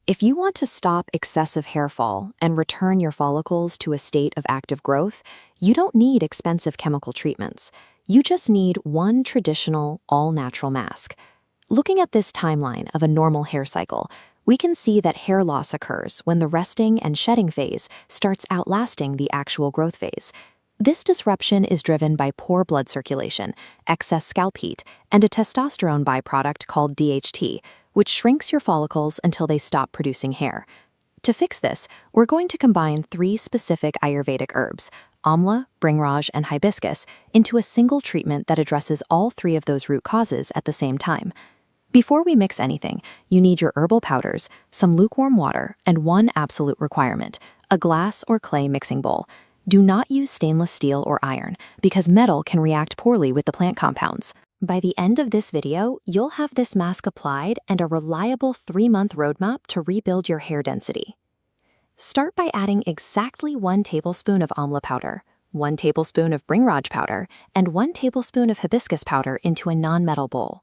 If you want to stop excessive hair fall and return your follicles to a state of active growth, you don't need expensive chemical treatments. You just need one traditional, all-natural mask. Looking at this timeline of a normal hair cycle, we can see that hair loss occurs when the resting and shedding phase starts outlasting the actual growth phase. This disruption is driven by poor blood circulation, excess scalp heat, and a testosterone byproduct called DHT, which shrinks your follicles until they stop producing hair. To fix this, we're going to combine 3 specific Ayurvedic herbs, Amla, Bhringraj, and Hibiscus, into a single treatment that addresses all 3 of those root causes at the same time. Before we mix anything, you need your herbal powders, some lukewarm water, and one absolute requirement, a glass or clay mixing bowl. Do not use stainless steel or iron, because metal can react poorly with the plant compounds. By the end of this video, you'll have this mask applied and a reliable 3-month roadmap to rebuild your hair density. Start by adding exactly 1 tablespoon of Amla powder, 1 tablespoon of Bhringraj powder, and 1 tablespoon of Hibiscus powder into a non-metal bowl.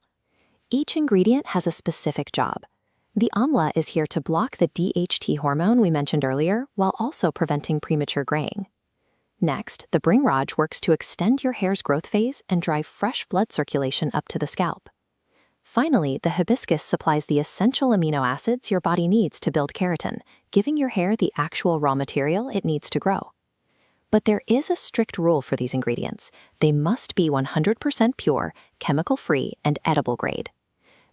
Each ingredient has a specific job. The Amla is here to block the DHT hormone we mentioned earlier, while also preventing premature graying. Next, the Bhringraj works to extend your hair's growth phase and drive fresh blood circulation up to the scalp. Finally, the Hibiscus supplies the essential amino acids your body needs to build keratin, giving your hair the actual raw material it needs to grow. But there is a strict rule for these ingredients. They must be 100% pure, chemical-free, and edible grade.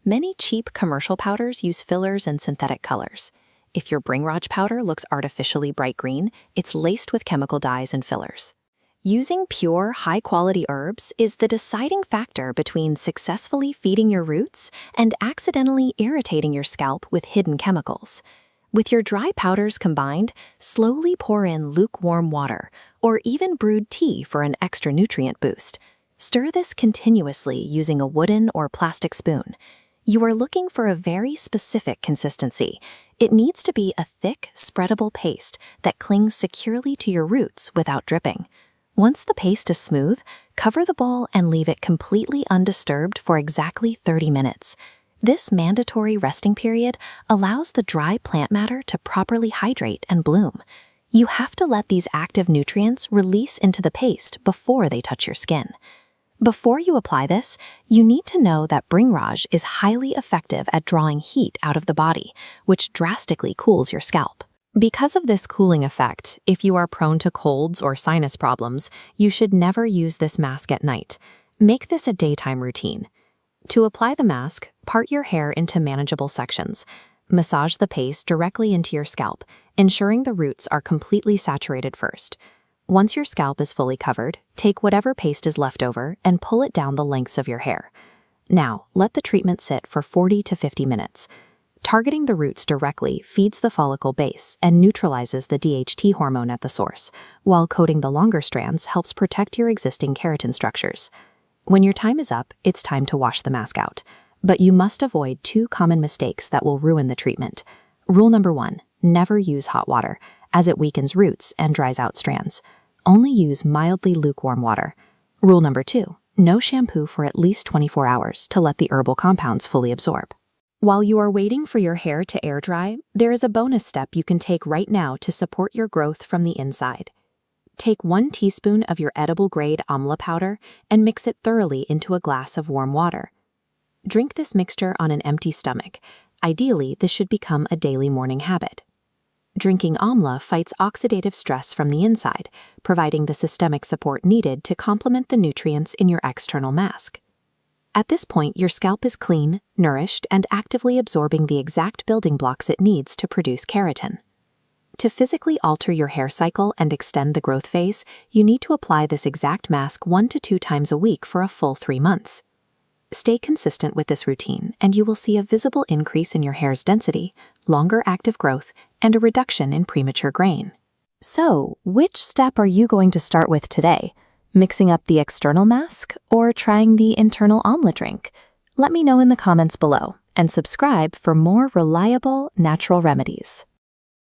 Many cheap commercial powders use fillers and synthetic colors. If your Bhringraj powder looks artificially bright green, it's laced with chemical dyes and fillers. Using pure, high-quality herbs is the deciding factor between successfully feeding your roots and accidentally irritating your scalp with hidden chemicals. With your dry powders combined, slowly pour in lukewarm water or even brewed tea for an extra nutrient boost. Stir this continuously using a wooden or plastic spoon. You are looking for a very specific consistency. It needs to be a thick, spreadable paste that clings securely to your roots without dripping. Once the paste is smooth, cover the bowl and leave it completely undisturbed for exactly 30 minutes. This mandatory resting period allows the dry plant matter to properly hydrate and bloom. You have to let these active nutrients release into the paste before they touch your skin. Before you apply this, you need to know that Bhringraj is highly effective at drawing heat out of the body, which drastically cools your scalp. Because of this cooling effect, if you are prone to colds or sinus problems, you should never use this mask at night. Make this a daytime routine. To apply the mask, part your hair into manageable sections. Massage the paste directly into your scalp, ensuring the roots are completely saturated first. Once your scalp is fully covered, take whatever paste is left over and pull it down the lengths of your hair. Now, let the treatment sit for 40 to 50 minutes. Targeting the roots directly feeds the follicle base and neutralizes the DHT hormone at the source, while coating the longer strands helps protect your existing keratin structures. When your time is up, it's time to wash the mask out. But you must avoid 2 common mistakes that will ruin the treatment. Rule number 1, never use hot water, as it weakens roots and dries out strands. Only use mildly lukewarm water. Rule number 2, no shampoo for at least 24 hours to let the herbal compounds fully absorb. While you are waiting for your hair to air dry, there is a bonus step you can take right now to support your growth from the inside. Take 1 teaspoon of your edible-grade Amla powder and mix it thoroughly into a glass of warm water. Drink this mixture on an empty stomach. Ideally, this should become a daily morning habit. Drinking Amla fights oxidative stress from the inside, providing the systemic support needed to complement the nutrients in your external mask. At this point, your scalp is clean, nourished, and actively absorbing the exact building blocks it needs to produce keratin. To physically alter your hair cycle and extend the growth phase, you need to apply this exact mask 1 to 2 times a week for a full 3 months. Stay consistent with this routine, and you will see a visible increase in your hair's density, longer active growth, and a reduction in premature graying. So, which step are you going to start with today? Mixing up the external mask or trying the internal Amla drink? Let me know in the comments below, and subscribe for more reliable natural remedies.